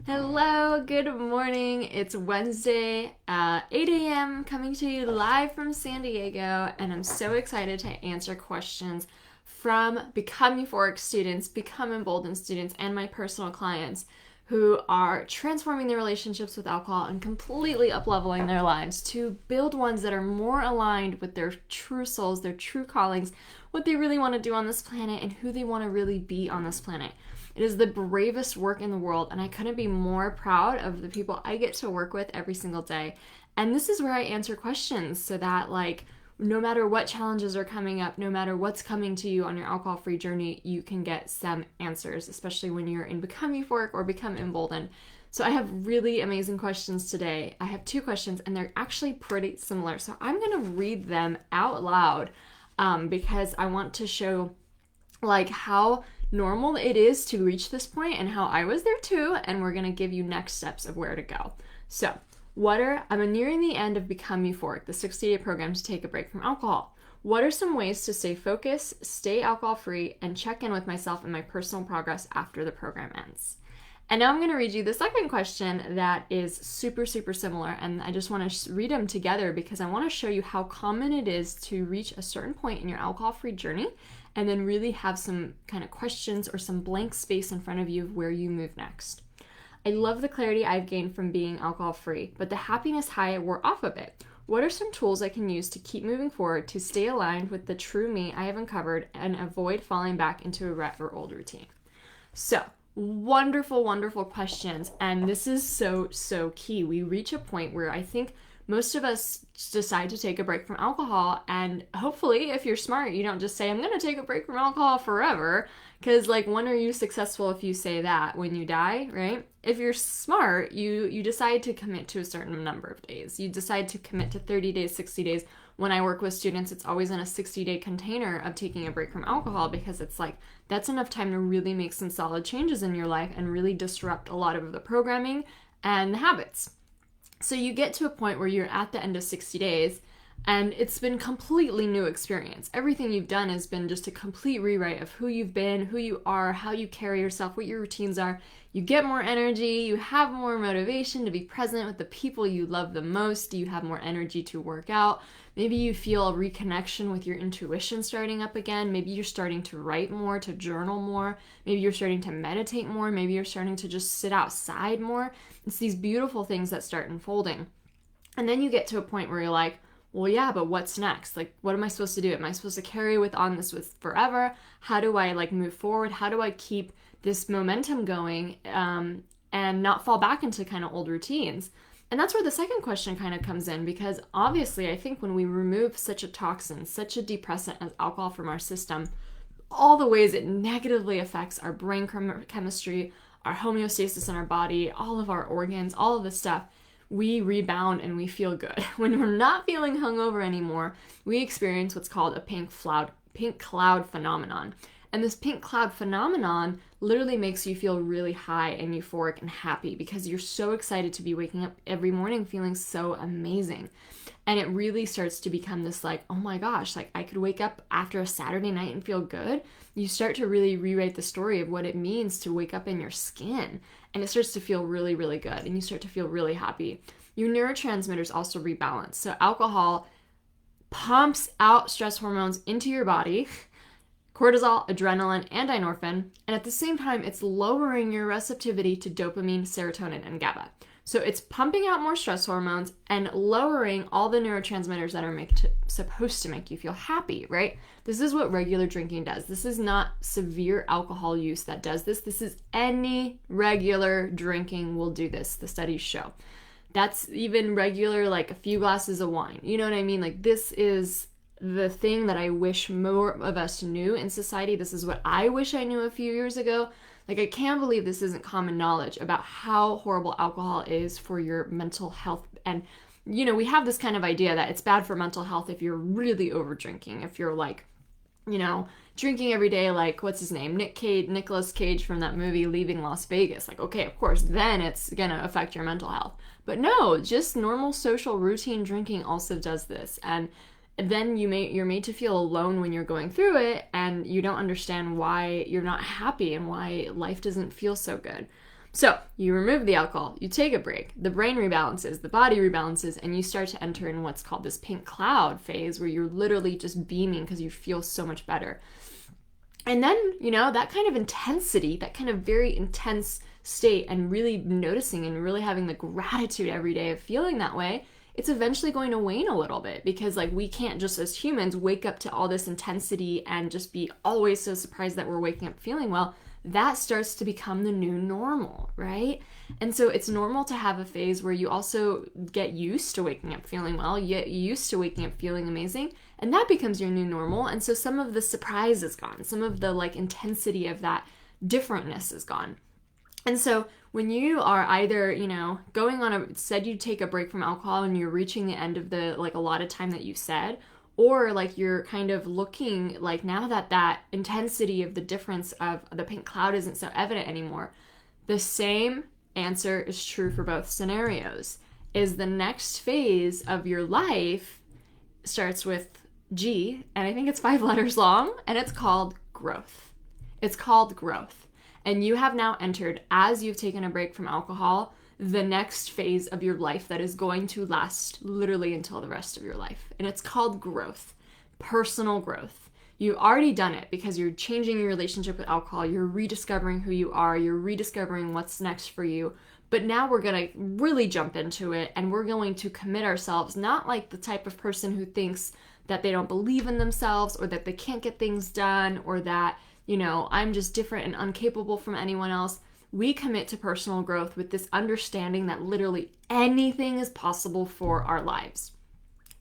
Hello, good morning. It's Wednesday, 8 a.m., coming to you live from San Diego, and I'm so excited to answer questions from Become Euphoric students, Become Emboldened students, and my personal clients who are transforming their relationships with alcohol and completely up-leveling their lives to build ones that are more aligned with their true souls, their true callings, what they really want to do on this planet, and who they want to really be on this planet. It is the bravest work in the world, and I couldn't be more proud of the people I get to work with every single day. And this is where I answer questions so that, no matter what challenges are coming up, no matter what's coming to you on your alcohol-free journey, you can get some answers, especially when you're in Become Euphoric or Become Emboldened. So I have really amazing questions today. I have two questions, and they're actually pretty similar. So I'm going to read them out loud because I want to show how normal it is to reach this point and how I was there too, and we're going to give you next steps of where to go. So, I'm nearing the end of Become Euphoric, the 60-day program to take a break from alcohol. What are some ways to stay focused, stay alcohol-free, and check in with myself and my personal progress after the program ends? And now I'm going to read you the second question that is super, super similar, and I just want to read them together because I want to show you how common it is to reach a certain point in your alcohol-free journey and then really have some kind of questions or some blank space in front of you of where you move next. I love the clarity I've gained from being alcohol-free, but the happiness high wore off a bit. What are some tools I can use to keep moving forward to stay aligned with the true me I have uncovered and avoid falling back into a rut or old routine? So, wonderful, wonderful questions, and this is so, so key. We reach a point where I think most of us decide to take a break from alcohol, and hopefully, if you're smart, you don't just say, I'm going to take a break from alcohol forever, because when are you successful if you say that? When you die, right? If you're smart, you decide to commit to a certain number of days. You decide to commit to 30 days, 60 days. When I work with students, it's always in a 60-day container of taking a break from alcohol because it's that's enough time to really make some solid changes in your life and really disrupt a lot of the programming and the habits. So you get to a point where you're at the end of 60 days and it's been completely new experience. Everything you've done has been just a complete rewrite of who you've been, who you are, how you carry yourself, what your routines are. You get more energy, you have more motivation to be present with the people you love the most, you have more energy to work out. Maybe you feel a reconnection with your intuition starting up again. Maybe you're starting to write more, to journal more. Maybe you're starting to meditate more. Maybe you're starting to just sit outside more. It's these beautiful things that start unfolding. And then you get to a point where you're like, well, yeah, but what's next? What am I supposed to do? Am I supposed to carry on this with forever? How do I move forward? How do I keep this momentum going and not fall back into kind of old routines? And that's where the second question kind of comes in, because obviously I think when we remove such a toxin, such a depressant as alcohol from our system, all the ways it negatively affects our brain chemistry, our homeostasis in our body, all of our organs, all of this stuff, we rebound and we feel good. When we're not feeling hungover anymore, we experience what's called a pink cloud phenomenon. And this pink cloud phenomenon literally makes you feel really high and euphoric and happy because you're so excited to be waking up every morning feeling so amazing. And it really starts to become this oh my gosh, I could wake up after a Saturday night and feel good. You start to really rewrite the story of what it means to wake up in your skin. And it starts to feel really, really good. And you start to feel really happy. Your neurotransmitters also rebalance. So alcohol pumps out stress hormones into your body, cortisol, adrenaline, and endorphin, and at the same time, it's lowering your receptivity to dopamine, serotonin, and GABA. So it's pumping out more stress hormones and lowering all the neurotransmitters that are supposed to make you feel happy, right? This is what regular drinking does. This is not severe alcohol use that does this. This is any regular drinking will do this, the studies show. That's even regular, a few glasses of wine. You know what I mean? This is the thing that I wish more of us knew in society. This is what I wish I knew a few years ago. I can't believe this isn't common knowledge about how horrible alcohol is for your mental health. And, we have this kind of idea that it's bad for mental health if you're really over drinking. If you're drinking every day, what's his name? Nicolas Cage from that movie, Leaving Las Vegas. Okay, of course, then it's gonna affect your mental health. But no, just normal social routine drinking also does this. And then you're made to feel alone when you're going through it, and you don't understand why you're not happy and why life doesn't feel so good. So you remove the alcohol, you take a break, the brain rebalances, the body rebalances, and you start to enter in what's called this pink cloud phase where you're literally just beaming because you feel so much better. And then, that kind of intensity, that kind of very intense state, and really noticing and really having the gratitude every day of feeling that way, it's eventually going to wane a little bit, because we can't just as humans wake up to all this intensity and just be always so surprised that we're waking up feeling well. That starts to become the new normal, right? And so it's normal to have a phase where you also get used to waking up feeling well, you get used to waking up feeling amazing, and that becomes your new normal. And so some of the surprise is gone, some of the intensity of that differentness is gone. And so when you are either, going on said you take a break from alcohol and you're reaching the end of the allotted time that you said, or you're kind of looking now that intensity of the difference of the pink cloud isn't so evident anymore, the same answer is true for both scenarios. Is the next phase of your life starts with G, and I think it's 5 letters long, and it's called growth. It's called growth. And you have now entered, as you've taken a break from alcohol, the next phase of your life that is going to last literally until the rest of your life. And it's called growth, personal growth. You've already done it because you're changing your relationship with alcohol. You're rediscovering who you are. You're rediscovering what's next for you. But now we're going to really jump into it, and we're going to commit ourselves, not like the type of person who thinks that they don't believe in themselves, or that they can't get things done, or that, I'm just different and incapable from anyone else. We commit to personal growth with this understanding that literally anything is possible for our lives.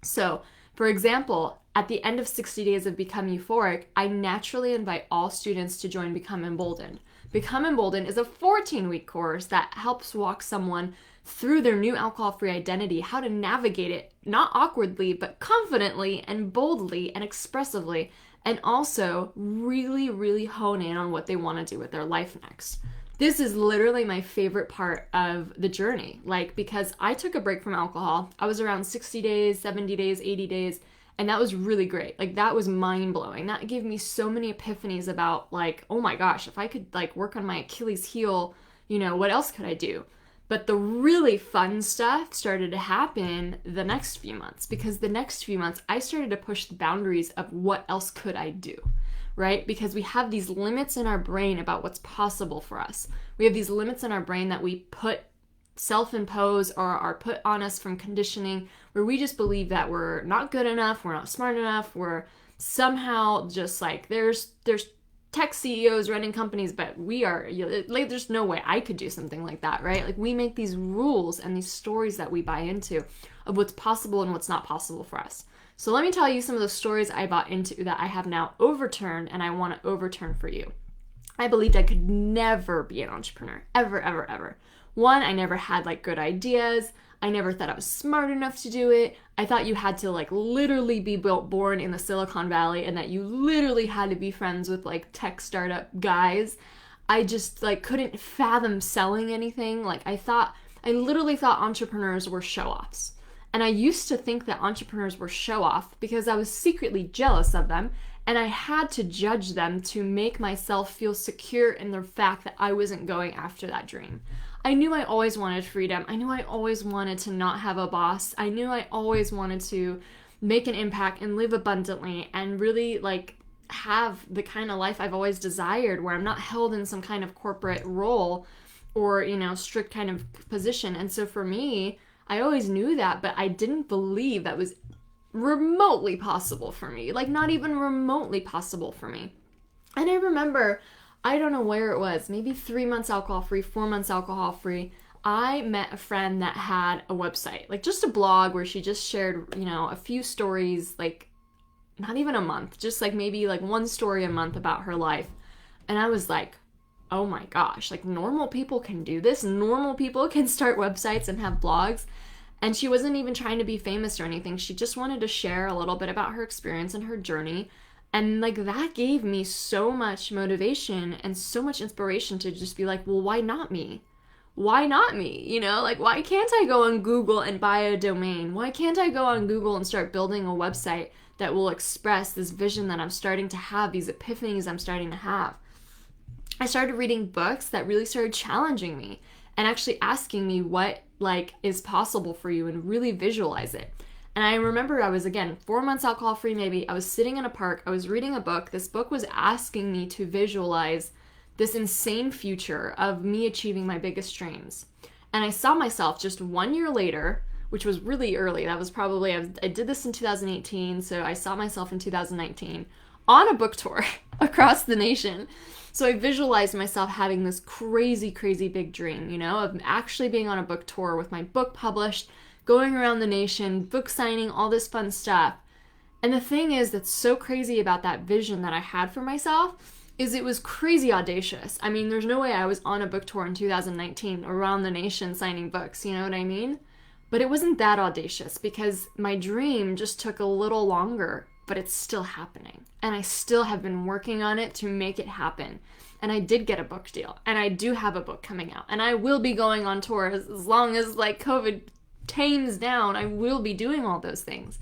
So, for example, at the end of 60 days of Become Euphoric, I naturally invite all students to join Become Emboldened. Become Emboldened is a 14-week course that helps walk someone through their new alcohol-free identity, how to navigate it, not awkwardly, but confidently and boldly and expressively, and also really, really hone in on what they want to do with their life next. This is literally my favorite part of the journey, because I took a break from alcohol. I was around 60 days, 70 days, 80 days, and that was really great. That was mind-blowing. That gave me so many epiphanies about, oh my gosh, if I could, work on my Achilles heel, what else could I do? But the really fun stuff started to happen the next few months, because the next few months I started to push the boundaries of what else could I do. Right? Because we have these limits in our brain about what's possible for us. We have these limits in our brain that we self-impose or are put on us from conditioning, where we just believe that we're not good enough, we're not smart enough, we're somehow just there's tech CEOs running companies, but we are, there's no way I could do something like that, right? We make these rules and these stories that we buy into of what's possible and what's not possible for us. So let me tell you some of the stories I bought into that I have now overturned, and I want to overturn for you. I believed I could never be an entrepreneur. Ever, ever, ever. One, I never had good ideas. I never thought I was smart enough to do it. I thought you had to literally be born in the Silicon Valley, and that you literally had to be friends with tech startup guys. I just couldn't fathom selling anything. I literally thought entrepreneurs were show-offs. And I used to think that entrepreneurs were show-off because I was secretly jealous of them, and I had to judge them to make myself feel secure in the fact that I wasn't going after that dream. I knew I always wanted freedom. I knew I always wanted to not have a boss. I knew I always wanted to make an impact and live abundantly and really have the kind of life I've always desired, where I'm not held in some kind of corporate role or, strict kind of position. And so for me, I always knew that, but I didn't believe that was remotely possible for me. Not even remotely possible for me. And I remember, I don't know where it was, maybe 3 months alcohol-free, 4 months alcohol-free, I met a friend that had a website, just a blog where she just shared, a few stories, not even a month, just maybe one story a month about her life. And I was like, oh my gosh, normal people can do this. Normal people can start websites and have blogs. And she wasn't even trying to be famous or anything. She just wanted to share a little bit about her experience and her journey. And that gave me so much motivation and so much inspiration to just be well, why not me? Why not me? Why can't I go on Google and buy a domain? Why can't I go on Google and start building a website that will express this vision that I'm starting to have, these epiphanies I'm starting to have? I started reading books that really started challenging me and actually asking me what is possible for you and really visualize it. And I remember I was, again, 4 months alcohol free maybe. I was sitting in a park. I was reading a book. This book was asking me to visualize this insane future of me achieving my biggest dreams. And I saw myself just 1 year later, which was really early. That was probably, I did this in 2018, so I saw myself in 2019 on a book tour across the nation. So I visualized myself having this crazy, crazy big dream, of actually being on a book tour with my book published, going around the nation, book signing, all this fun stuff. And the thing is that's so crazy about that vision that I had for myself is it was crazy audacious. I mean, there's no way I was on a book tour in 2019 around the nation signing books, you know what I mean? But it wasn't that audacious because my dream just took a little longer, but it's still happening. And I still have been working on it to make it happen. And I did get a book deal, and I do have a book coming out, and I will be going on tour as long as COVID tames down. I will be doing all those things.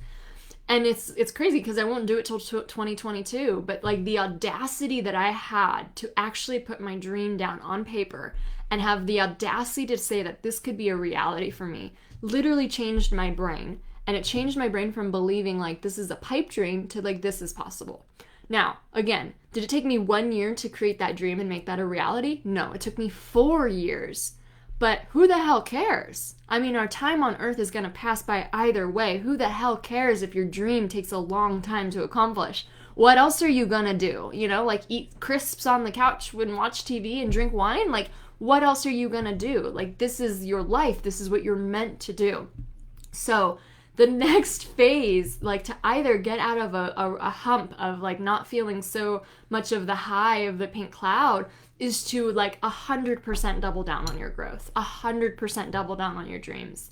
And it's crazy because I won't do it till 2022, but the audacity that I had to actually put my dream down on paper and have the audacity to say that this could be a reality for me literally changed my brain. And it changed my brain from believing this is a pipe dream to this is possible. Now, again, did it take me 1 year to create that dream and make that a reality? No, it took me 4 years. But who the hell cares? I mean, our time on earth is going to pass by either way. Who the hell cares if your dream takes a long time to accomplish? What else are you going to do? Eat crisps on the couch and watch TV and drink wine? What else are you going to do? This is your life. This is what you're meant to do. So the next phase, to either get out of a hump of not feeling so much of the high of the pink cloud, is to 100% double down on your growth, 100% double down on your dreams.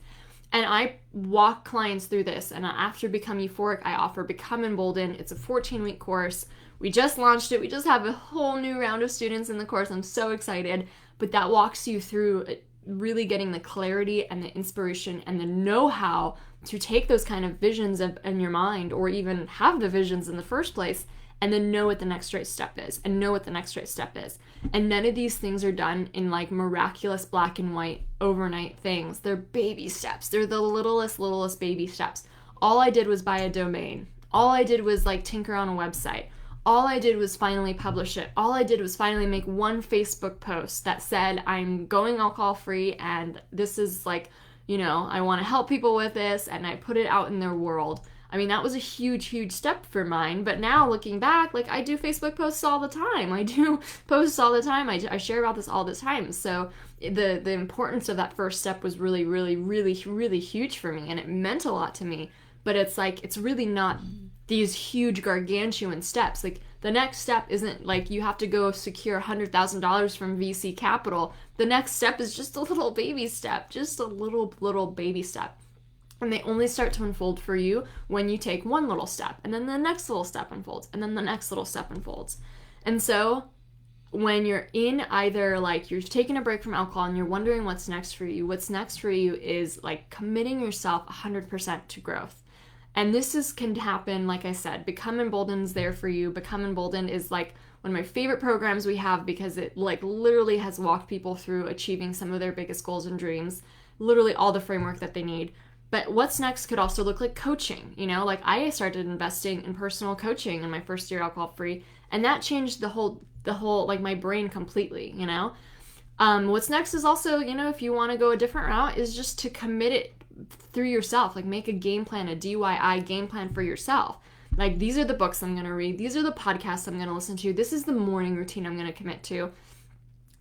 And I walk clients through this. And after Become Euphoric, I offer Become Emboldened. It's a 14-week course. We just launched it. We just have a whole new round of students in the course. I'm so excited. But that walks you through really getting the clarity and the inspiration and the know-how to take those kind of visions in your mind, or even have the visions in the first place, and then know what the next right step is, and know what the next right step is. And none of these things are done in miraculous black and white overnight things. They're baby steps. They're the littlest baby steps. All I did was buy a domain. All I did was tinker on a website. All I did was finally publish it. All I did was finally make one Facebook post that said, I'm going alcohol free, and this is I want to help people with this, and I put it out in their world. I mean, that was a huge, huge step for mine. But now looking back, I do Facebook posts all the time. I do posts all the time. I share about this all the time. So the importance of that first step was really, really, really, really huge for me. And it meant a lot to me. But it's it's really not these huge gargantuan steps. The next step isn't you have to go secure $100,000 from VC capital. The next step is just a little baby step, just a little baby step. And they only start to unfold for you when you take one little step, and then the next little step unfolds, and then the next little step unfolds. And so when you're in either you're taking a break from alcohol and you're wondering what's next for you is committing yourself 100% to growth. And this can happen, like I said, Become Emboldened is there for you. Become Emboldened is one of my favorite programs we have because it literally has walked people through achieving some of their biggest goals and dreams, literally all the framework that they need. But what's next could also look like coaching. I started investing in personal coaching in my first year alcohol free, and that changed the whole my brain completely, What's next is also, if you want to go a different route, is just to commit it through yourself. Make a game plan, a DIY game plan for yourself. These are the books I'm going to read. These are the podcasts I'm going to listen to. This is the morning routine I'm going to commit to.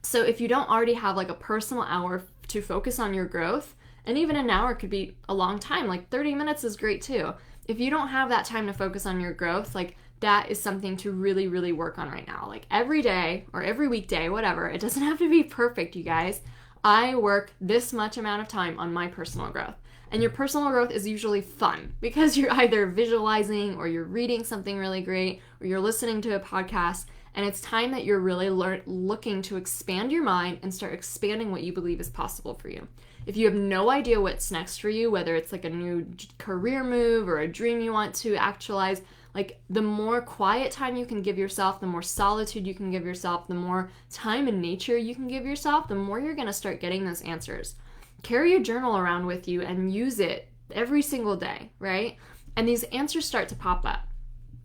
So if you don't already have a personal hour to focus on your growth, and even an hour could be a long time, 30 minutes is great too. If you don't have that time to focus on your growth, that is something to really, really work on right now. Every day or every weekday, whatever, it doesn't have to be perfect, you guys. I work this much amount of time on my personal growth. And your personal growth is usually fun because you're either visualizing or you're reading something really great or you're listening to a podcast. And it's time that you're really looking to expand your mind and start expanding what you believe is possible for you. If you have no idea what's next for you, whether it's a new career move or a dream you want to actualize, Like, the more quiet time you can give yourself, the more solitude you can give yourself, the more time in nature you can give yourself, the more you're going to start getting those answers. Carry a journal around with you and use it every single day, right? And these answers start to pop up.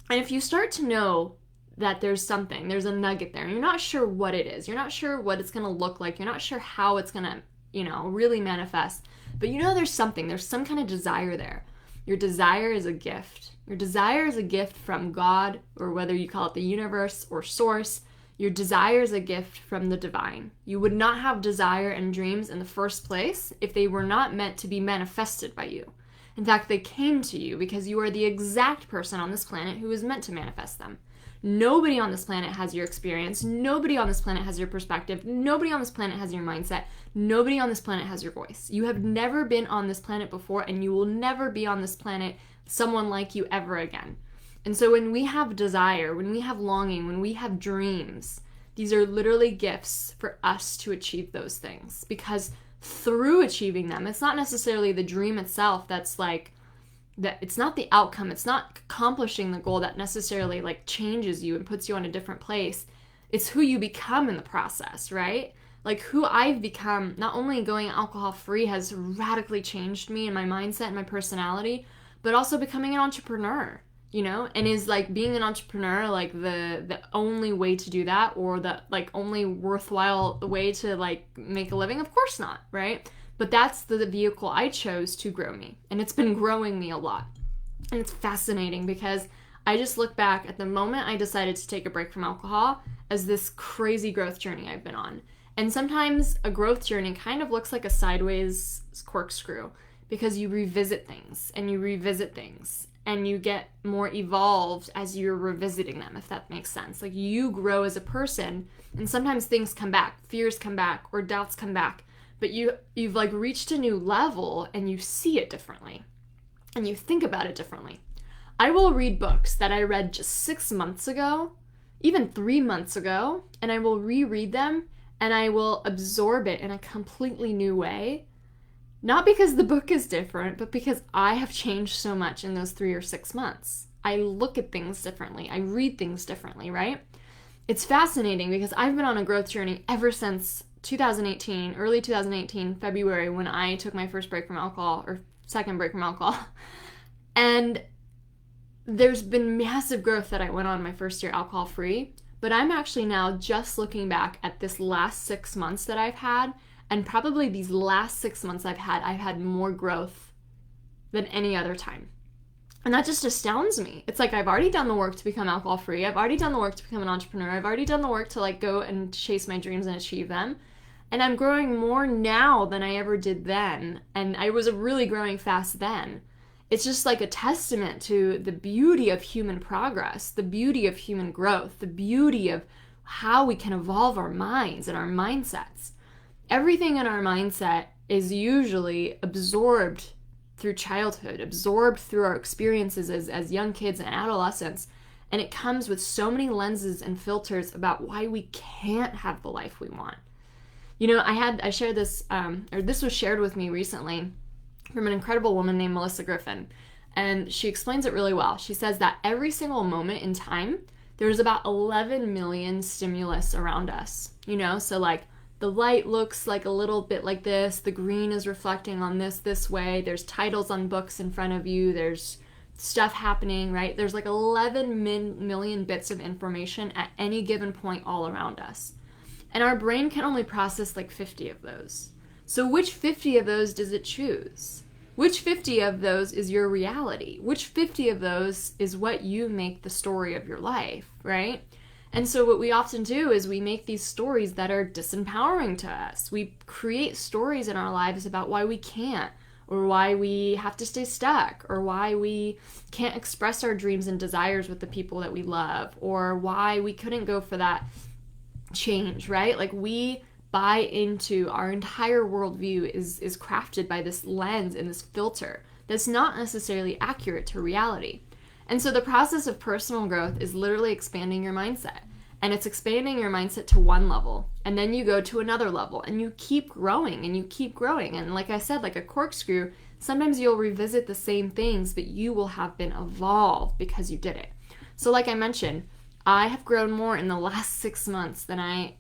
And if you start to know that there's a nugget there, and you're not sure what it is, you're not sure what it's going to look like, you're not sure how it's going to, really manifest, but there's something, there's some kind of desire there. Your desire is a gift. Your desire is a gift from God, or whether you call it the universe or source. Your desire is a gift from the divine. You would not have desire and dreams in the first place if they were not meant to be manifested by you. In fact, they came to you because you are the exact person on this planet who is meant to manifest them. Nobody on this planet has your experience. Nobody on this planet has your perspective. Nobody on this planet has your mindset. Nobody on this planet has your voice. You have never been on this planet before, and you will never be on this planet someone like you ever again. And so when we have desire, when we have longing, when we have dreams, these are literally gifts for us to achieve those things. Because through achieving them, it's not necessarily the dream itself that's like, that it's not the outcome, it's not accomplishing the goal that necessarily like changes you and puts you on a different place. It's who you become in the process, right? Like, who I've become, not only going alcohol free has radically changed me and my mindset and my personality, but also becoming an entrepreneur, and is like being an entrepreneur like the only way to do that, or the like only worthwhile way to like make a living? Of course not, right? But that's the vehicle I chose to grow me. And it's been growing me a lot. And it's fascinating because I just look back at the moment I decided to take a break from alcohol as this crazy growth journey I've been on. And sometimes a growth journey kind of looks like a sideways corkscrew, because you revisit things and you revisit things and you get more evolved as you're revisiting them, if that makes sense. Like, you grow as a person, and sometimes things come back, fears come back, or doubts come back. But you've like reached a new level and you see it differently and you think about it differently. I will read books that I read just 6 months ago, even 3 months ago, and I will reread them and I will absorb it in a completely new way. Not because the book is different, but because I have changed so much in those 3 or 6 months. I look at things differently. I read things differently, right? It's fascinating because I've been on a growth journey ever since 2018, early 2018, February, when I took my first break from alcohol, or second break from alcohol. And there's been massive growth that I went on my first year alcohol free, but I'm actually now just looking back at this last 6 months that I've had, and probably these last 6 months I've had more growth than any other time. And that just astounds me. It's like, I've already done the work to become alcohol free. I've already done the work to become an entrepreneur. I've already done the work to like go and chase my dreams and achieve them. And I'm growing more now than I ever did then. And I was really growing fast then. It's just like a testament to the beauty of human progress, the beauty of human growth, the beauty of how we can evolve our minds and our mindsets. Everything in our mindset is usually absorbed through childhood, absorbed through our experiences as young kids and adolescents. And it comes with so many lenses and filters about why we can't have the life we want. I shared this, this was shared with me recently from an incredible woman named Melissa Griffin. And she explains it really well. She says that every single moment in time, there's about 11 million stimulus around us. So like, the light looks like a little bit like this. The green is reflecting on this way. There's titles on books in front of you. There's stuff happening, right? There's like 11 million bits of information at any given point all around us. And our brain can only process like 50 of those. So which 50 of those does it choose? Which 50 of those is your reality? Which 50 of those is what you make the story of your life, right? And so what we often do is we make these stories that are disempowering to us. We create stories in our lives about why we can't, or why we have to stay stuck, or why we can't express our dreams and desires with the people that we love, or why we couldn't go for that change, right? Like, we buy into, our entire worldview is crafted by this lens and this filter that's not necessarily accurate to reality. And so the process of personal growth is literally expanding your mindset. And it's expanding your mindset to one level. And then you go to another level. And you keep growing and you keep growing. And like I said, like a corkscrew, sometimes you'll revisit the same things, but you will have been evolved because you did it. So like I mentioned, I have grown more in the last 6 months than I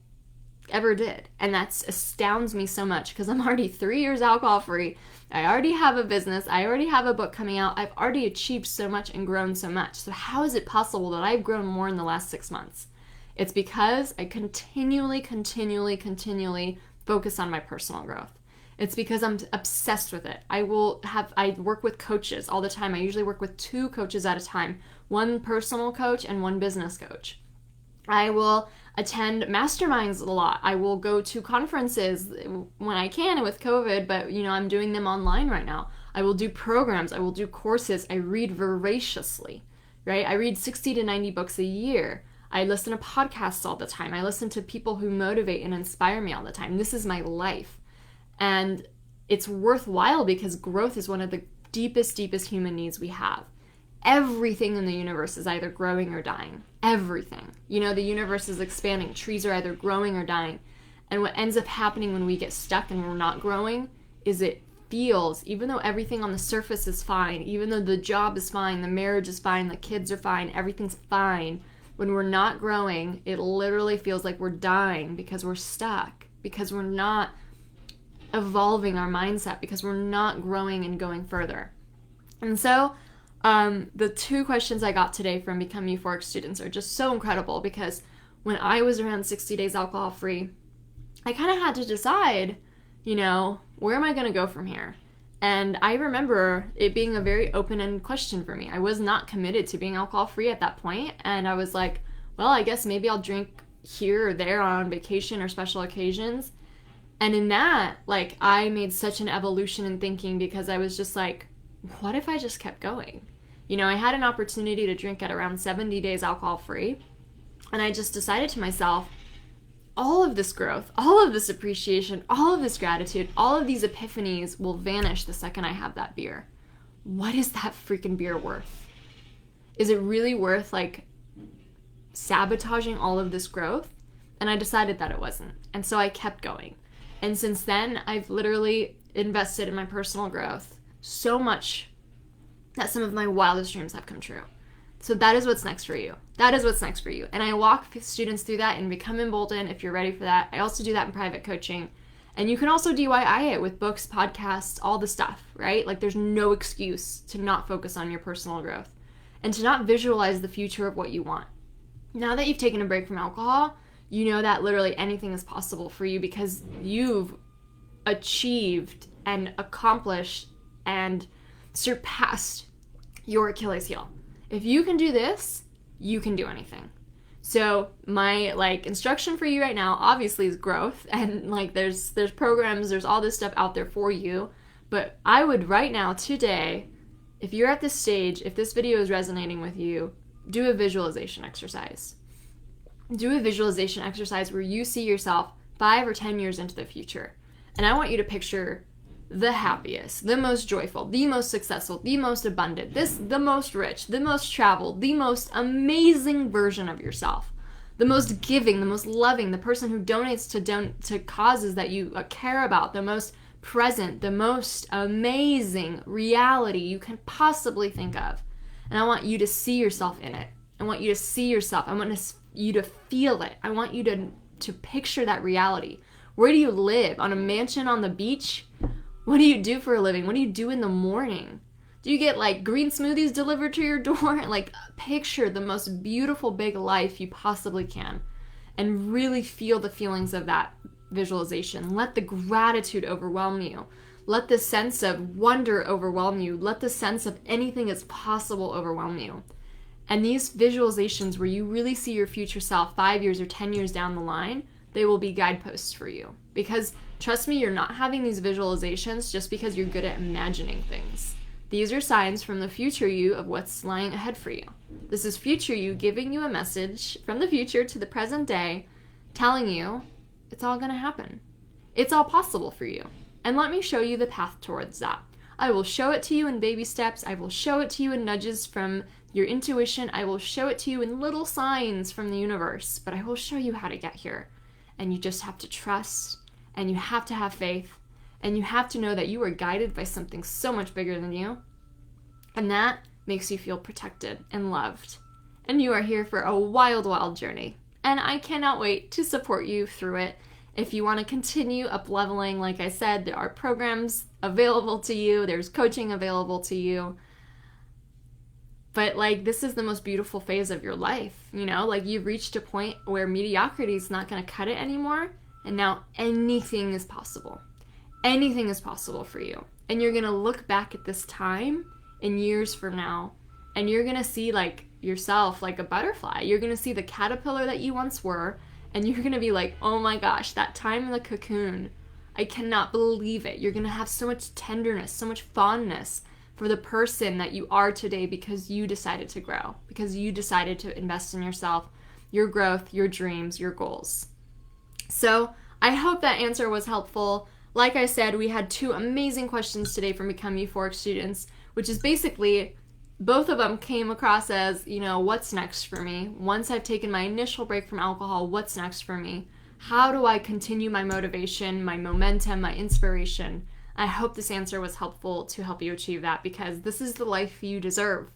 ever did. And that astounds me so much because I'm already 3 years alcohol free. I already have a business. I already have a book coming out. I've already achieved so much and grown so much. So how is it possible that I've grown more in the last 6 months? It's because I continually focus on my personal growth. It's because I'm obsessed with it. I work with coaches all the time. I usually work with 2 coaches at a time, one personal coach and one business coach. I will attend masterminds a lot. I will go to conferences when I can with COVID, but I'm doing them online right now. I will do programs. I will do courses. I read voraciously, right? I read 60 to 90 books a year. I listen to podcasts all the time. I listen to people who motivate and inspire me all the time. This is my life. And it's worthwhile because growth is one of the deepest human needs we have. Everything in the universe is either growing or dying. Everything. The universe is expanding. Trees are either growing or dying. And what ends up happening when we get stuck and we're not growing is it feels, even though everything on the surface is fine, even though the job is fine, the marriage is fine, the kids are fine, everything's fine, when we're not growing, it literally feels like we're dying because we're stuck, because we're not evolving our mindset, because we're not growing and going further. And so the 2 questions I got today from Become Euphoric students are just so incredible because when I was around 60 days alcohol free, I kind of had to decide, where am I going to go from here? And I remember it being a very open-ended question for me. I was not committed to being alcohol free at that point, and I was like, well, I guess maybe I'll drink here or there on vacation or special occasions. And in that, I made such an evolution in thinking because I was just like, what if I just kept going? I had an opportunity to drink at around 70 days alcohol free, and I just decided to myself, all of this growth, all of this appreciation, all of this gratitude, all of these epiphanies will vanish the second I have that beer. What is that freaking beer worth? Is it really worth sabotaging all of this growth? And I decided that it wasn't. And so I kept going. And since then, I've literally invested in my personal growth so much that some of my wildest dreams have come true. So that is what's next for you. That is what's next for you. And I walk students through that and Become Emboldened if you're ready for that. I also do that in private coaching. And you can also DIY it with books, podcasts, all the stuff, right? There's no excuse to not focus on your personal growth and to not visualize the future of what you want. Now that you've taken a break from alcohol, you know that literally anything is possible for you because you've achieved and accomplished and surpassed your Achilles heel. If you can do this, you can do anything. So my instruction for you right now obviously is growth, and there's programs, there's all this stuff out there for you. But I would right now, today, if you're at this stage, if this video is resonating with you, do a visualization exercise. Do a visualization exercise where you see yourself 5 or 10 years into the future. And I want you to picture the happiest, the most joyful, the most successful, the most abundant, the most rich, the most traveled, the most amazing version of yourself, the most giving, the most loving, the person who donates to causes that you care about, the most present, the most amazing reality you can possibly think of. And I want you to see yourself in it. I want you to see yourself. I want you to feel it. I want you to picture that reality. Where do you live? On a mansion on the beach? What do you do for a living? What do you do in the morning? Do you get green smoothies delivered to your door? Picture the most beautiful big life you possibly can and really feel the feelings of that visualization. Let the gratitude overwhelm you. Let the sense of wonder overwhelm you. Let the sense of anything is possible overwhelm you. And these visualizations where you really see your future self 5 years or 10 years down the line, they will be guideposts for you. Because trust me, you're not having these visualizations just because you're good at imagining things. These are signs from the future you of what's lying ahead for you. This is future you giving you a message from the future to the present day, telling you it's all going to happen. It's all possible for you. And let me show you the path towards that. I will show it to you in baby steps. I will show it to you in nudges from your intuition. I will show it to you in little signs from the universe. But I will show you how to get here. And you just have to trust, and you have to have faith, and you have to know that you are guided by something so much bigger than you. And that makes you feel protected and loved. and you are here for a wild, wild journey. And I cannot wait to support you through it. If you want to continue up leveling, like I said, there are programs available to you, there's coaching available to you. But like, this is the most beautiful phase of your life, you know? Like, you've reached a point where mediocrity is not going to cut it anymore, and now anything is possible. Anything is possible for you. And you're going to look back at this time in years from now, and you're going to see like yourself like a butterfly. You're going to see the caterpillar that you once were, and you're going to be like, oh my gosh, that time in the cocoon, I cannot believe it. You're going to have so much tenderness, so much fondness for the person that you are today because you decided to grow, because you decided to invest in yourself, your growth, your dreams, your goals. So I hope that answer was helpful. Like I said, we had 2 amazing questions today from Become Euphoric students, which is basically, both of them came across as, you know, what's next for me? Once I've taken my initial break from alcohol, what's next for me? How do I continue my motivation, my momentum, my inspiration? I hope this answer was helpful to help you achieve that, because this is the life you deserve.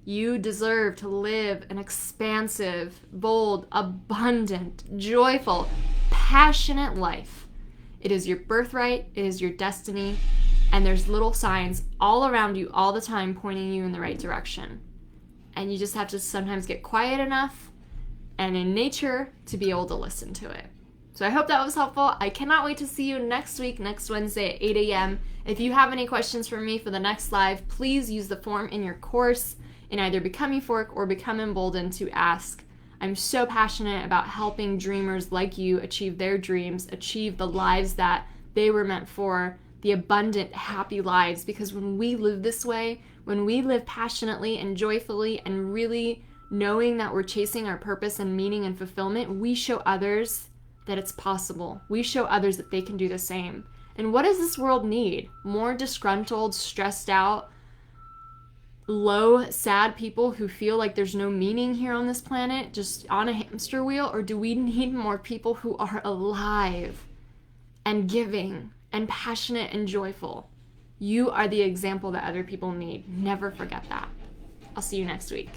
You deserve to live an expansive, bold, abundant, joyful, passionate life. It is your birthright, it is your destiny, and there's little signs all around you all the time pointing you in the right direction. And you just have to sometimes get quiet enough and in nature to be able to listen to it. So I hope that was helpful. I cannot wait to see you next week, next Wednesday at 8 a.m. If you have any questions for me for the next live, please use the form in your course in either Become Euphoric or Become Emboldened to ask. I'm so passionate about helping dreamers like you achieve their dreams, achieve the lives that they were meant for, the abundant, happy lives, because when we live this way, when we live passionately and joyfully and really knowing that we're chasing our purpose and meaning and fulfillment, we show others that it's possible. We show others that they can do the same. And what does this world need? More disgruntled, stressed out, low, sad people who feel like there's no meaning here on this planet, just on a hamster wheel? Or do we need more people who are alive and giving and passionate and joyful? You are the example that other people need. Never forget that. I'll see you next week.